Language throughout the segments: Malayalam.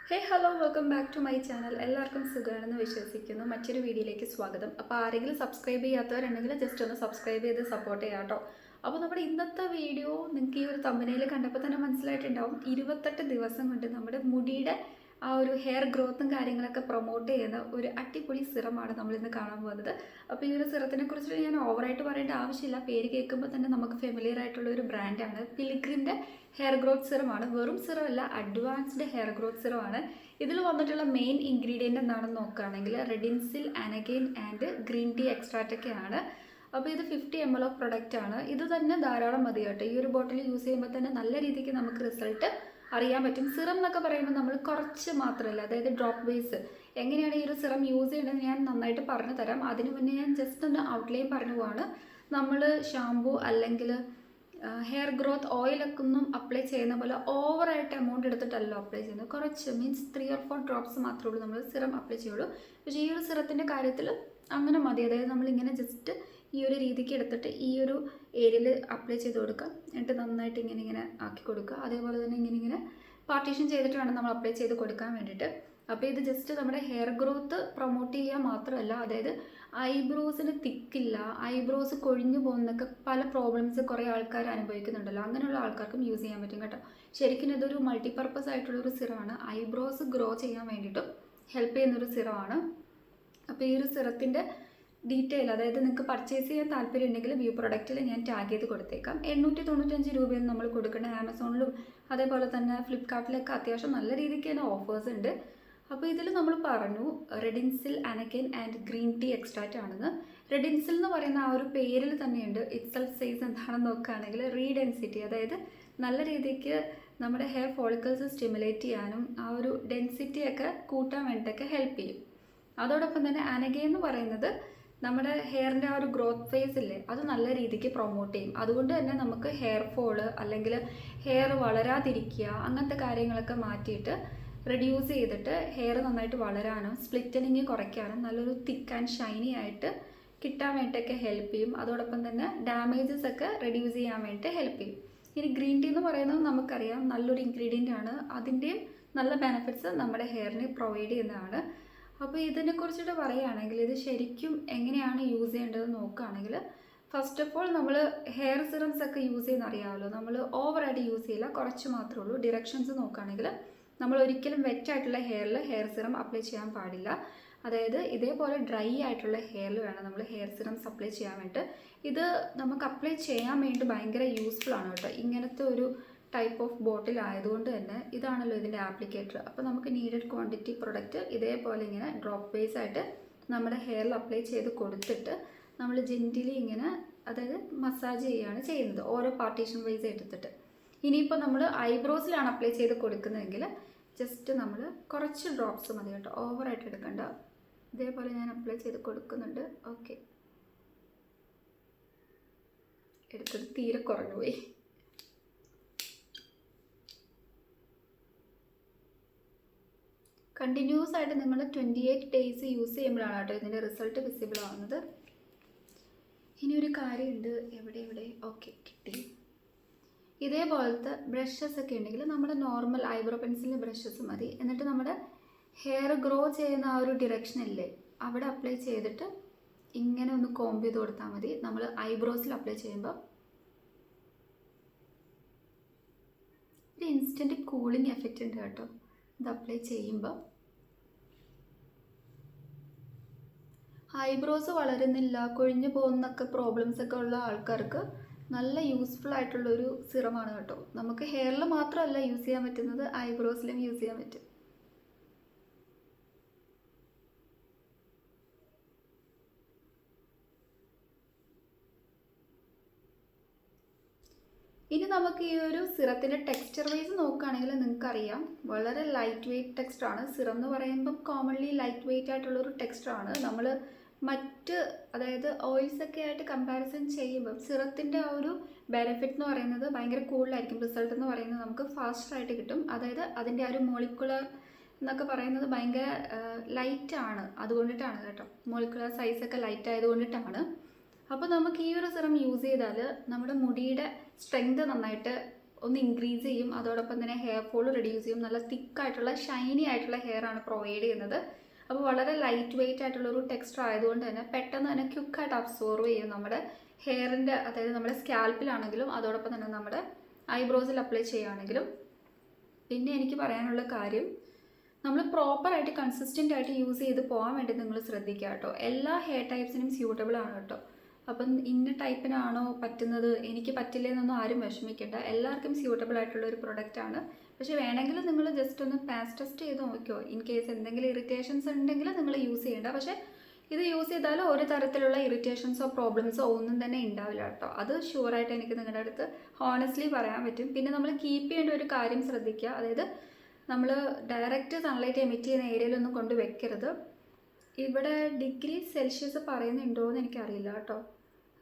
Hey hello welcome back to my channel. എല്ലാവർക്കും സുഖമാണെന്ന് വിശ്വസിക്കുന്നു. മറ്റൊരു വീഡിയോയിലേക്ക് സ്വാഗതം. അപ്പോൾ ആരെങ്കിലും സബ്സ്ക്രൈബ് ചെയ്യാത്തവരുണ്ടെങ്കിൽ ജസ്റ്റ് ഒന്ന് സബ്സ്ക്രൈബ് ചെയ്ത് സപ്പോർട്ട് ചെയ്യാം കേട്ടോ. അപ്പോൾ നമ്മുടെ ഇന്നത്തെ വീഡിയോ നിങ്ങൾക്ക് ഈ ഒരു തമ്പനയിൽ കണ്ടപ്പോൾ തന്നെ മനസ്സിലായിട്ടുണ്ടാവും. 28 ദിവസം കൊണ്ട് നമ്മുടെ മുടിയുടെ ആ ഒരു ഹെയർ ഗ്രോത്തും കാര്യങ്ങളൊക്കെ പ്രൊമോട്ട് ചെയ്യുന്ന ഒരു അടിപൊളി സിറമാണ് നമ്മളിന്ന് കാണാൻ പോകുന്നത്. അപ്പോൾ ഈ ഒരു സിറത്തിനെ കുറിച്ചിട്ട് ഞാൻ ഓവറായിട്ട് പറയേണ്ട ആവശ്യമില്ല. പേര് കേൾക്കുമ്പോൾ തന്നെ നമുക്ക് ഫെമിലിയർ ആയിട്ടുള്ള ഒരു ബ്രാൻഡാണ്. പിൽഗ്രിമിൻ്റെ ഹെയർ ഗ്രോത്ത് സിറമാണ്. വെറും സിറമല്ല, അഡ്വാൻസ്ഡ് ഹെയർ ഗ്രോത്ത് സിറമാണ്. ഇതിൽ വന്നിട്ടുള്ള മെയിൻ ഇൻഗ്രീഡിയൻ്റ് എന്താണെന്ന് നോക്കുകയാണെങ്കിൽ റെഡിൻസിൽ, അനഗൈൻ ആൻഡ് ഗ്രീൻ ടീ എക്സ്ട്രാക്റ്റൊക്കെയാണ്. അപ്പോൾ ഇത് 50 ml ഓഫ് പ്രൊഡക്റ്റ് ആണ്. ഇത് തന്നെ ധാരാളം മതി കേട്ടോ. ഈ ഒരു ബോട്ടിൽ യൂസ് ചെയ്യുമ്പോൾ തന്നെ നല്ല രീതിക്ക് നമുക്ക് റിസൾട്ട് അറിയാൻ പറ്റും. സിറം എന്നൊക്കെ പറയുമ്പോൾ നമ്മൾ കുറച്ച് മാത്രമല്ല, അതായത് ഡ്രോപ്പ് ബേസ് എങ്ങനെയാണ് ഈ ഒരു സിറം യൂസ് ചെയ്യേണ്ടത് ഞാൻ നന്നായിട്ട് പറഞ്ഞു തരാം. അതിന് മുന്നേ ഞാൻ ജസ്റ്റ് ഒന്ന് ഔട്ട്ലൈൻ പറഞ്ഞു പോവാണ്. നമ്മൾ ഷാമ്പു അല്ലെങ്കിൽ ഹെയർ ഗ്രോത്ത് ഓയിലൊക്കെ ഒന്നും അപ്ലൈ ചെയ്യുന്ന പോലെ ഓവറായിട്ട് എമൗണ്ട് എടുത്തിട്ടല്ലോ അപ്ലൈ ചെയ്യുന്നത്. കുറച്ച് മീൻസ് 3 or 4 ഡ്രോപ്സ് മാത്രമേ ഉള്ളൂ നമ്മൾ സിറം അപ്ലൈ ചെയ്യുള്ളൂ. പക്ഷേ ഈ ഒരു സിറത്തിൻ്റെ കാര്യത്തിൽ അങ്ങനെ മതി. അതായത് നമ്മളിങ്ങനെ ജസ്റ്റ് ഈ ഒരു രീതിക്ക് എടുത്തിട്ട് ഈ ഒരു ഏരിയയിൽ അപ്ലൈ ചെയ്ത് കൊടുക്കുക. എന്നിട്ട് നന്നായിട്ട് ഇങ്ങനെ ആക്കി കൊടുക്കുക. അതേപോലെ തന്നെ ഇങ്ങനെ പാർട്ടീഷൻ ചെയ്തിട്ട് വേണം നമ്മൾ അപ്ലൈ ചെയ്ത് കൊടുക്കാൻ വേണ്ടിയിട്ട്. അപ്പോൾ ഇത് ജസ്റ്റ് നമ്മുടെ ഹെയർ ഗ്രോത്ത് പ്രൊമോട്ട് ചെയ്യുക മാത്രമല്ല, അതായത് ഐബ്രോസിന് തിക്കില്ല, ഐബ്രോസ് കൊഴിഞ്ഞു പോകുന്നൊക്കെ പല പ്രോബ്ലംസ് കുറേ ആൾക്കാർ അനുഭവിക്കുന്നുണ്ടല്ലോ. അങ്ങനെയുള്ള ആൾക്കാർക്കും യൂസ് ചെയ്യാൻ പറ്റും കേട്ടോ. ശരിക്കും ഇതൊരു മൾട്ടിപർപ്പസ് ആയിട്ടുള്ളൊരു സിറമാണ്. ഐബ്രോസ് ഗ്രോ ചെയ്യാൻ വേണ്ടിയിട്ടും ഹെൽപ്പ് ചെയ്യുന്നൊരു സിറമാണ്. അപ്പോൾ ഈ ഒരു സിറത്തിൻ്റെ ഡീറ്റെയിൽ, അതായത് നിങ്ങൾക്ക് പർച്ചേസ് ചെയ്യാൻ താല്പര്യം ഉണ്ടെങ്കിൽ വ്യൂ പ്രൊഡക്റ്റിൽ ഞാൻ ടാഗ് ചെയ്ത് കൊടുത്തേക്കാം. 895 രൂപയിൽ നമ്മൾ കൊടുക്കേണ്ട. ആമസോണിലും അതേപോലെ തന്നെ ഫ്ലിപ്കാർട്ടിലൊക്കെ അത്യാവശ്യം നല്ല രീതിക്ക് തന്നെ ഓഫേഴ്സ് ഉണ്ട്. അപ്പോൾ ഇതിൽ നമ്മൾ പറഞ്ഞു റെഡിൻസിൽ, അനഗൈൻ ആൻഡ് ഗ്രീൻ ടീ എക്സ്ട്രാക്റ്റ് ആണെന്ന്. റെഡിൻസിൽ എന്ന് പറയുന്ന ആ ഒരു പേരിൽ തന്നെയുണ്ട്. ഇറ്റ്സെൽഫ് സൈസ് എന്താണെന്ന് നോക്കുകയാണെങ്കിൽ ഡെൻസിറ്റി, അതായത് നല്ല രീതിക്ക് നമ്മുടെ ഹെയർ ഫോളിക്കിൾസ് സ്റ്റിമുലേറ്റ് ചെയ്യാനും ആ ഒരു ഡെൻസിറ്റിയൊക്കെ കൂട്ടാൻ വേണ്ടിയിട്ടൊക്കെ ഹെൽപ്പ് ചെയ്യും. അതോടൊപ്പം തന്നെ അനഗൈൻ എന്ന് പറയുന്നത് നമ്മുടെ ഹെയറിൻ്റെ ആ ഒരു ഗ്രോത്ത് ഫേസ് ഇല്ലേ, അത് നല്ല രീതിക്ക് പ്രൊമോട്ട് ചെയ്യും. അതുകൊണ്ട് തന്നെ നമുക്ക് ഹെയർ ഫോള് അല്ലെങ്കിൽ ഹെയർ വളരാതിരിക്കുക അങ്ങനത്തെ കാര്യങ്ങളൊക്കെ മാറ്റിയിട്ട് റെഡ്യൂസ് ചെയ്തിട്ട് ഹെയർ നന്നായിട്ട് വളരാനും സ്പ്ലിറ്റനിങ് കുറയ്ക്കാനും നല്ലൊരു തിക്ക് ആൻഡ് ഷൈനി ആയിട്ട് കിട്ടാൻ വേണ്ടിയിട്ടൊക്കെ ഹെൽപ്പ് ചെയ്യും. അതോടൊപ്പം തന്നെ ഡാമേജസ് ഒക്കെ റെഡ്യൂസ് ചെയ്യാൻ വേണ്ടിയിട്ട് ഹെൽപ്പ് ചെയ്യും. ഇനി ഗ്രീൻ ടീ എന്ന് പറയുന്നത് നമുക്കറിയാം നല്ലൊരു ഇൻഗ്രീഡിയൻ്റ് ആണ്. അതിൻ്റെയും നല്ല ബെനിഫിറ്റ്സ് നമ്മുടെ ഹെയറിന് പ്രൊവൈഡ് ചെയ്യുന്നതാണ്. അപ്പോൾ ഇതിനെക്കുറിച്ചിട്ട് പറയുകയാണെങ്കിൽ ഇത് ശരിക്കും എങ്ങനെയാണ് യൂസ് ചെയ്യേണ്ടത് നോക്കുകയാണെങ്കിൽ, ഫസ്റ്റ് ഓഫ് ഓൾ നമ്മൾ ഹെയർ സിറംസ് ഒക്കെ യൂസ് ചെയ്യുന്ന അറിയാമല്ലോ. നമ്മൾ ഓവറായിട്ട് യൂസ് ചെയ്യില്ല, കുറച്ച് മാത്രമേ ഉള്ളൂ. ഡിറക്ഷൻസ് നോക്കുകയാണെങ്കിൽ നമ്മൾ ഒരിക്കലും വെറ്റായിട്ടുള്ള ഹെയറിൽ ഹെയർ സിറം അപ്ലൈ ചെയ്യാൻ പാടില്ല. അതായത് ഇതേപോലെ ഡ്രൈ ആയിട്ടുള്ള ഹെയറിൽ വേണം നമ്മൾ ഹെയർ സിറംസ് അപ്ലൈ ചെയ്യാൻ വേണ്ടിയിട്ട്. ഇത് നമുക്ക് അപ്ലൈ ചെയ്യാൻ വേണ്ടി ഭയങ്കര യൂസ്ഫുൾ ആണ് കേട്ടോ. ഇങ്ങനത്തെ ഒരു ടൈപ്പ് ഓഫ് ബോട്ടിൽ ആയതുകൊണ്ട് തന്നെ ഇതാണല്ലോ ഇതിൻ്റെ ആപ്ലിക്കേറ്റർ. അപ്പോൾ നമുക്ക് നീഡഡ് ക്വാണ്ടിറ്റി പ്രൊഡക്റ്റ് ഇതേപോലെ ഇങ്ങനെ ഡ്രോപ്പ് ബേസ് ആയിട്ട് നമ്മുടെ ഹെയറിൽ അപ്ലൈ ചെയ്ത് കൊടുത്തിട്ട് നമ്മൾ ജെൻറ്റിലി ഇങ്ങനെ, അതായത് മസാജ് ചെയ്യുകയാണ് ചെയ്യുന്നത് ഓരോ പാർട്ടീഷൻ വൈസ് എടുത്തിട്ട്. ഇനിയിപ്പോൾ നമ്മൾ ഐബ്രോസിലാണ് അപ്ലൈ ചെയ്ത് കൊടുക്കുന്നതെങ്കിൽ ജസ്റ്റ് നമ്മൾ കുറച്ച് ഡ്രോപ്സ് മതി കേട്ടോ, ഓവറായിട്ട് എടുക്കണ്ട. ഇതേപോലെ ഞാൻ അപ്ലൈ ചെയ്ത് കൊടുക്കുന്നുണ്ട്. ഓക്കെ, എടുത്തത് തീരെ കുറഞ്ഞു പോയി. കണ്ടിന്യൂസ് ആയിട്ട് നിങ്ങൾ 28 ഡേയ്സ് യൂസ് ചെയ്യുമ്പോഴാണ് കേട്ടോ ഇതിൻ്റെ റിസൾട്ട് വിസിബിൾ ആവുന്നത്. ഇനി ഒരു കാര്യമുണ്ട്, എവിടെ ഓക്കെ കിട്ടി. ഇതേപോലത്തെ ബ്രഷസ് ഒക്കെ ഉണ്ടെങ്കിൽ നമ്മുടെ നോർമൽ ഐബ്രോ പെൻസിലിൻ്റെ ബ്രഷസ് മതി. എന്നിട്ട് നമ്മുടെ ഹെയർ ഗ്രോ ചെയ്യുന്ന ആ ഒരു ഡിറക്ഷൻ ഇല്ലേ, അവിടെ അപ്ലൈ ചെയ്തിട്ട് ഇങ്ങനെ ഒന്ന് കോംബ് ചെയ്ത് കൊടുത്താൽ മതി. നമ്മൾ ഐബ്രോസിൽ അപ്ലൈ ചെയ്യുമ്പോൾ ഒരു ഇൻസ്റ്റൻറ്റ് കൂളിംഗ് എഫക്റ്റ് ഉണ്ട് കേട്ടോ ഇത് അപ്ലൈ ചെയ്യുമ്പോൾ. ഐബ്രോസ് വളരുന്നില്ല, കൊഴിഞ്ഞു പോകുന്നൊക്കെ പ്രോബ്ലംസ് ഒക്കെ ഉള്ള ആൾക്കാർക്ക് നല്ല യൂസ്ഫുൾ ആയിട്ടുള്ളൊരു സിറമാണ് കേട്ടോ. നമുക്ക് ഹെയറിൽ മാത്രമല്ല യൂസ് ചെയ്യാൻ പറ്റുന്നത്, ഐബ്രോസിലും യൂസ് ചെയ്യാൻ പറ്റും. ഇനി നമുക്ക് ഈ ഒരു സിറത്തിൻ്റെ ടെക്സ്ചർ വൈസ് നോക്കുകയാണെങ്കിൽ നിങ്ങൾക്കറിയാം വളരെ ലൈറ്റ് വെയ്റ്റ് ടെക്സ്ചറാണ്. സിറം എന്ന് പറയുമ്പം കോമൺലി ലൈറ്റ് വെയ്റ്റ് ആയിട്ടുള്ളൊരു ടെക്സ്ചറാണ്. നമ്മൾ മറ്റ്, അതായത് ഓയിൽസ് ഒക്കെ ആയിട്ട് കമ്പാരിസൺ ചെയ്യുമ്പം സിറത്തിൻ്റെ ആ ഒരു ബെനിഫിറ്റ് എന്ന് പറയുന്നത് ഭയങ്കര കൂടുതലായിരിക്കും. റിസൾട്ട് എന്ന് പറയുന്നത് നമുക്ക് ഫാസ്റ്റായിട്ട് കിട്ടും. അതായത് അതിൻ്റെ ആ ഒരു മോളിക്കുലർ എന്നൊക്കെ പറയുന്നത് ഭയങ്കര ലൈറ്റാണ്, അതുകൊണ്ടിട്ടാണ് കേട്ടോ. മോളിക്കുലർ സൈസൊക്കെ ലൈറ്റ് ആയതുകൊണ്ടിട്ടാണ്. അപ്പോൾ നമുക്ക് ഈ ഒരു സിറം യൂസ് ചെയ്താൽ നമ്മുടെ മുടിയുടെ സ്ട്രെങ്ത് നന്നായിട്ട് ഒന്ന് ഇൻക്രീസ് ചെയ്യും. അതോടൊപ്പം തന്നെ ഹെയർ ഫോൾ റെഡ്യൂസ് ചെയ്യും. നല്ല തിക്കായിട്ടുള്ള ഷൈനി ആയിട്ടുള്ള ഹെയർ ആണ് പ്രൊവൈഡ് ചെയ്യുന്നത്. അപ്പോൾ വളരെ ലൈറ്റ് വെയിറ്റ് ആയിട്ടുള്ളൊരു ടെക്സ്ചർ ആയതുകൊണ്ട് തന്നെ പെട്ടെന്ന് തന്നെ ക്വിക്കായിട്ട് അബ്സോർവ് ചെയ്യും നമ്മുടെ ഹെയറിൻ്റെ, അതായത് നമ്മുടെ സ്കാൽപ്പിലാണെങ്കിലും അതോടൊപ്പം തന്നെ നമ്മുടെ ഐബ്രോസിൽ അപ്ലൈ ചെയ്യുകയാണെങ്കിലും. പിന്നെ എനിക്ക് പറയാനുള്ള കാര്യം, നമ്മൾ പ്രോപ്പറായിട്ട് കൺസിസ്റ്റൻ്റ് ആയിട്ട് യൂസ് ചെയ്ത് പോകാൻ വേണ്ടി നിങ്ങൾ ശ്രദ്ധിക്കുക കേട്ടോ. എല്ലാ ഹെയർ ടൈപ്സിനും സ്യൂട്ടബിൾ ആണ് കേട്ടോ. അപ്പം ഇന്ന ടൈപ്പിനാണോ പറ്റുന്നത്, എനിക്ക് പറ്റില്ല എന്നൊന്നും ആരും വിഷമിക്കേണ്ട. എല്ലാവർക്കും സ്യൂട്ടബിൾ ആയിട്ടുള്ള ഒരു പ്രൊഡക്റ്റാണ്. പക്ഷേ വേണമെങ്കിൽ നിങ്ങൾ ജസ്റ്റ് ഒന്ന് പാച്ച് ടെസ്റ്റ് ചെയ്ത് നോക്കിയോ. ഇൻ കേസ് എന്തെങ്കിലും ഇറിറ്റേഷൻസ് ഉണ്ടെങ്കിൽ നിങ്ങൾ യൂസ് ചെയ്യേണ്ട. പക്ഷേ ഇത് യൂസ് ചെയ്താൽ ഒരു തരത്തിലുള്ള ഇറിറ്റേഷൻസോ പ്രോബ്ലംസോ ഒന്നും തന്നെ ഉണ്ടാവില്ല കേട്ടോ. അത് ഷുവറായിട്ട് എനിക്ക് നിങ്ങളുടെ അടുത്ത് ഹോണസ്റ്റ്ലി പറയാൻ പറ്റും. പിന്നെ നമ്മൾ കീപ്പ് ചെയ്യേണ്ട ഒരു കാര്യം ശ്രദ്ധിക്കുക. അതായത് നമ്മൾ ഡയറക്റ്റ് സൺലൈറ്റ് എമിറ്റ് ചെയ്യുന്ന ഏരിയയിലൊന്നും കൊണ്ട് വെക്കരുത്. ഇവിടെ ഡിഗ്രി സെൽഷ്യസ് പറയുന്നുണ്ടോ എന്ന് എനിക്കറിയില്ല കേട്ടോ.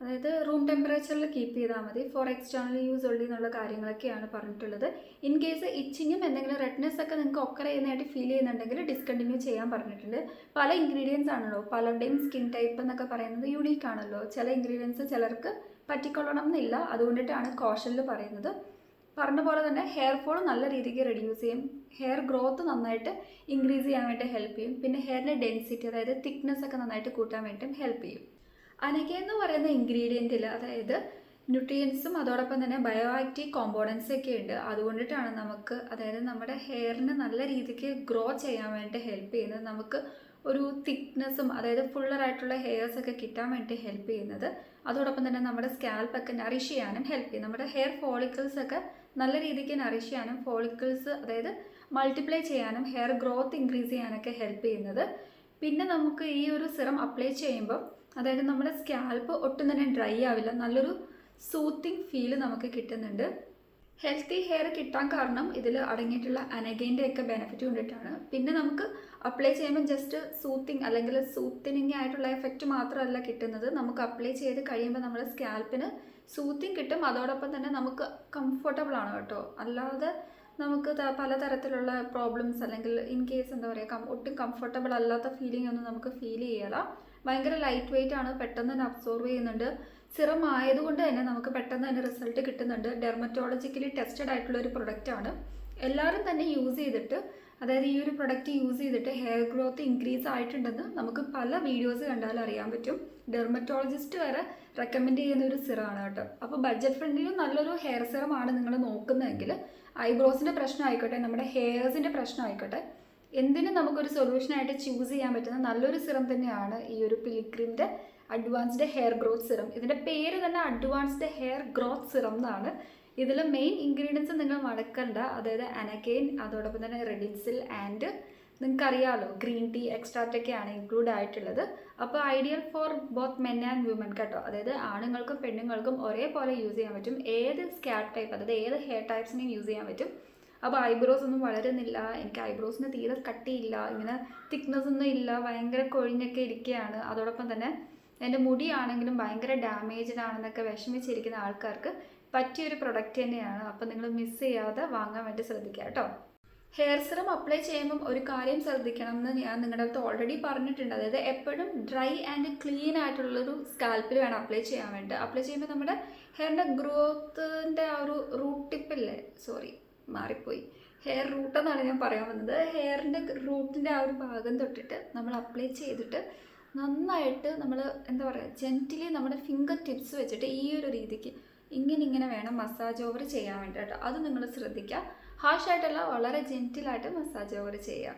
അതായത് റൂം ടെമ്പറേച്ചറിൽ കീപ്പ് ചെയ്താൽ മതി. ഫോർ എക്സ്റ്റേണൽ യൂസ് ഉള്ളി എന്നുള്ള കാര്യങ്ങളൊക്കെയാണ് പറഞ്ഞിട്ടുള്ളത്. ഇൻ കേസ് ഇച്ചിങ്ങും എന്തെങ്കിലും റെഡ്നെസ് ഒക്കെ നിങ്ങൾക്ക് ഒക്കർ ചെയ്യുന്നതായിട്ട് ഫീൽ ചെയ്യുന്നുണ്ടെങ്കിൽ ഡിസ്കണ്ടിന്യൂ ചെയ്യാൻ പറഞ്ഞിട്ടുണ്ട്. പല ഇൻഗ്രീഡിയൻസ് ആണല്ലോ, പലരുടെയും സ്കിൻ ടൈപ്പ് എന്നൊക്കെ പറയുന്നത് യൂണീക്ക് ആണല്ലോ. ചില ഇൻഗ്രീഡിയൻസ് ചിലർക്ക് പറ്റിക്കൊള്ളണം എന്നില്ല. അതുകൊണ്ടിട്ടാണ് കോഷനിൽ പറയുന്നത്. പറഞ്ഞ പോലെ തന്നെ ഹെയർ ഫോൾ നല്ല രീതിക്ക് റെഡ്യൂസ് ചെയ്യും. ഹെയർ ഗ്രോത്ത് നന്നായിട്ട് ഇൻക്രീസ് ചെയ്യാൻ വേണ്ടി ഹെൽപ്പ് ചെയ്യും. പിന്നെ ഹെയറിൻ്റെ ഡെൻസിറ്റി, അതായത് തിക്നെസ് ഒക്കെ നന്നായിട്ട് കൂട്ടാൻ വേണ്ടിയും ഹെൽപ്പ് ചെയ്യും. അനക എന്ന് പറയുന്ന ഇൻഗ്രീഡിയൻറ്റിൽ അതായത് ന്യൂട്രിയൻസും അതോടൊപ്പം തന്നെ ബയോ ആക്റ്റീവ് കോമ്പോണൻസ് ഒക്കെ ഉണ്ട്. അതുകൊണ്ടിട്ടാണ് നമുക്ക്, അതായത് നമ്മുടെ ഹെയറിന് നല്ല രീതിക്ക് ഗ്രോ ചെയ്യാൻ വേണ്ടി ഹെൽപ്പ് ചെയ്യുന്നത്. നമുക്ക് ഒരു തിക്നെസ്സും അതായത് ഫുള്ളറായിട്ടുള്ള ഹെയർസ് ഒക്കെ കിട്ടാൻ വേണ്ടി ഹെൽപ്പ് ചെയ്യുന്നത്. അതോടൊപ്പം തന്നെ നമ്മുടെ സ്കാൽപ്പൊക്കെ നറിഷ് ചെയ്യാനും ഹെൽപ്പ് ചെയ്യും. നമ്മുടെ ഹെയർ ഫോളിക്കിൾസ് ഒക്കെ നല്ല രീതിക്ക് നറിഷ് ചെയ്യാനും, ഫോളിക്കിൾസ് അതായത് മൾട്ടിപ്ലൈ ചെയ്യാനും, ഹെയർ ഗ്രോത്ത് ഇൻക്രീസ് ചെയ്യാനൊക്കെ ഹെൽപ്പ് ചെയ്യുന്നത്. പിന്നെ നമുക്ക് ഈ ഒരു സിറം അപ്ലൈ ചെയ്യുമ്പോൾ അതായത് നമ്മുടെ സ്കാൽപ്പ് ഒട്ടും തന്നെ ഡ്രൈ ആവില്ല. നല്ലൊരു സൂത്തിങ് ഫീല് നമുക്ക് കിട്ടുന്നുണ്ട്. ഹെൽത്തി ഹെയർ കിട്ടാൻ കാരണം ഇതിൽ അടങ്ങിയിട്ടുള്ള അനഗേൻ്റെ ഒക്കെ ബെനിഫിറ്റ് കൊണ്ടിട്ടാണ്. പിന്നെ നമുക്ക് അപ്ലൈ ചെയ്യുമ്പോൾ ജസ്റ്റ് സൂത്തിങ് അല്ലെങ്കിൽ സൂത്തിനിങ് ആയിട്ടുള്ള എഫക്റ്റ് മാത്രമല്ല കിട്ടുന്നത്. നമുക്ക് അപ്ലൈ ചെയ്ത് കഴിയുമ്പോൾ നമ്മുടെ സ്കാൽപ്പിന് സൂത്തിങ് കിട്ടും. അതോടൊപ്പം തന്നെ നമുക്ക് കംഫർട്ടബിൾ ആണ് കേട്ടോ. അല്ലാതെ നമുക്ക് പലതരത്തിലുള്ള പ്രോബ്ലംസ് അല്ലെങ്കിൽ ഇൻ കേസ് എന്താ പറയുക, ഒട്ടും കംഫർട്ടബിൾ അല്ലാത്ത ഫീലിംഗ് ഒന്നും നമുക്ക് ഫീൽ ചെയ്യല. ഭയങ്കര ലൈറ്റ് വെയിറ്റ് ആണ്, പെട്ടെന്ന് തന്നെ അബ്സോർവ് ചെയ്യുന്നുണ്ട്. സിറം ആയതുകൊണ്ട് തന്നെ നമുക്ക് പെട്ടെന്ന് തന്നെ റിസൾട്ട് കിട്ടുന്നുണ്ട്. ഡെർമറ്റോളജിക്കലി ടെസ്റ്റഡ് ആയിട്ടുള്ള ഒരു പ്രൊഡക്റ്റാണ്. എല്ലാവരും തന്നെ യൂസ് ചെയ്തിട്ട്, അതായത് ഈ ഒരു പ്രൊഡക്റ്റ് യൂസ് ചെയ്തിട്ട് ഹെയർ ഗ്രോത്ത് ഇൻക്രീസ് ആയിട്ടുണ്ടെന്ന് നമുക്ക് പല വീഡിയോസ് കണ്ടാൽ അറിയാൻ പറ്റും. ഡെർമറ്റോളജിസ്റ്റ് വരെ റെക്കമെൻഡ് ചെയ്യുന്ന ഒരു സിറമാണ് കേട്ടോ. അപ്പോൾ ബഡ്ജറ്റ് ഫ്രണ്ട്ലിയും നല്ലൊരു ഹെയർ സിറമാണ് നിങ്ങൾ നോക്കുന്നതെങ്കിൽ, ഐബ്രോസിൻ്റെ പ്രശ്നം ആയിക്കോട്ടെ, നമ്മുടെ ഹെയർസിൻ്റെ പ്രശ്നം ആയിക്കോട്ടെ, എന്തിനും നമുക്കൊരു സൊല്യൂഷനായിട്ട് ചൂസ് ചെയ്യാൻ പറ്റുന്ന നല്ലൊരു സിറം തന്നെയാണ് ഈ ഒരു പിൽഗ്രിമിൻ്റെ അഡ്വാൻസ്ഡ് ഹെയർ ഗ്രോത്ത് സിറം. ഇതിൻ്റെ പേര് തന്നെ അഡ്വാൻസ്ഡ് ഹെയർ ഗ്രോത്ത് സിറം എന്നാണ്. ഇതിൽ മെയിൻ ഇൻഗ്രീഡിയൻസ് നിങ്ങൾ മറക്കണ്ട. അതായത് അനഗെയിൻ, അതോടൊപ്പം തന്നെ റെഡിൻസിൽ ആൻഡ് നിങ്ങൾക്കറിയാമല്ലോ ഗ്രീൻ ടീ എക്സ്ട്രാക്റ്റൊക്കെയാണ് ഇൻക്ലൂഡ് ആയിട്ടുള്ളത്. അപ്പോൾ ideal for both men and women കേട്ടോ. അതായത് ആണുങ്ങൾക്കും പെണ്ണുങ്ങൾക്കും ഒരേപോലെ യൂസ് ചെയ്യാൻ പറ്റും. ഏത് സ്കാൽപ്പ് ടൈപ്പ്, അതായത് ഏത് ഹെയർ ടൈപ്സിനെയും യൂസ് ചെയ്യാൻ പറ്റും. അപ്പോൾ ഐബ്രോസ് ഒന്നും വളരുന്നില്ല, എനിക്ക് ഐബ്രോസിന് തീരെ കട്ടിയില്ല, ഇങ്ങനെ തിക്നെസ് ഒന്നും ഇല്ല, ഭയങ്കര കൊഴിഞ്ഞൊക്കെ ഇരിക്കുകയാണ്, അതോടൊപ്പം തന്നെ എൻ്റെ മുടിയാണെങ്കിലും ഭയങ്കര ഡാമേജ്ഡ് ആണെന്നൊക്കെ വിഷമിച്ചിരിക്കുന്ന ആൾക്കാർക്ക് പറ്റിയൊരു പ്രൊഡക്റ്റ് തന്നെയാണ്. അപ്പോൾ നിങ്ങൾ മിസ് ചെയ്യാതെ വാങ്ങാൻ വേണ്ടി ശ്രദ്ധിക്കുക കേട്ടോ. ഹെയർ സിറം അപ്ലൈ ചെയ്യുമ്പം ഒരു കാര്യം ശ്രദ്ധിക്കണം എന്ന് ഞാൻ നിങ്ങളുടെ അടുത്ത് ഓൾറെഡി പറഞ്ഞിട്ടുണ്ട്. അതായത് എപ്പോഴും ഡ്രൈ ആൻഡ് ക്ലീൻ ആയിട്ടുള്ളൊരു സ്കാൽപ്പിൽ വേണം അപ്ലൈ ചെയ്യാൻ വേണ്ടി. അപ്ലൈ ചെയ്യുമ്പോൾ നമ്മുടെ ഹെയറിൻ്റെ ഗ്രോത്തിൻ്റെ ആ ഒരു റൂട്ട് ടിപ്പില്ലേ, മാറിപ്പോയി, ഹെയർ റൂട്ട് എന്നാണ് ഞാൻ പറയാൻ വന്നത്. ഹെയറിൻ്റെ റൂട്ടിൻ്റെ ആ ഒരു ഭാഗം തൊട്ടിട്ട് നമ്മൾ അപ്ലൈ ചെയ്തിട്ട് നന്നായിട്ട് നമ്മൾ എന്താ പറയുക, ജെൻറ്റിലി നമ്മുടെ ഫിംഗർ ടിപ്സ് വെച്ചിട്ട് ഈ ഒരു രീതിക്ക് ഇങ്ങനെ വേണം മസാജ് ഓവർ ചെയ്യാൻ വേണ്ടിയിട്ട്. അത് നിങ്ങൾ ശ്രദ്ധിക്കുക. ഹാർഷായിട്ടല്ല, വളരെ ജെൻറ്റിലായിട്ട് മസാജ് ഓവർ ചെയ്യുക.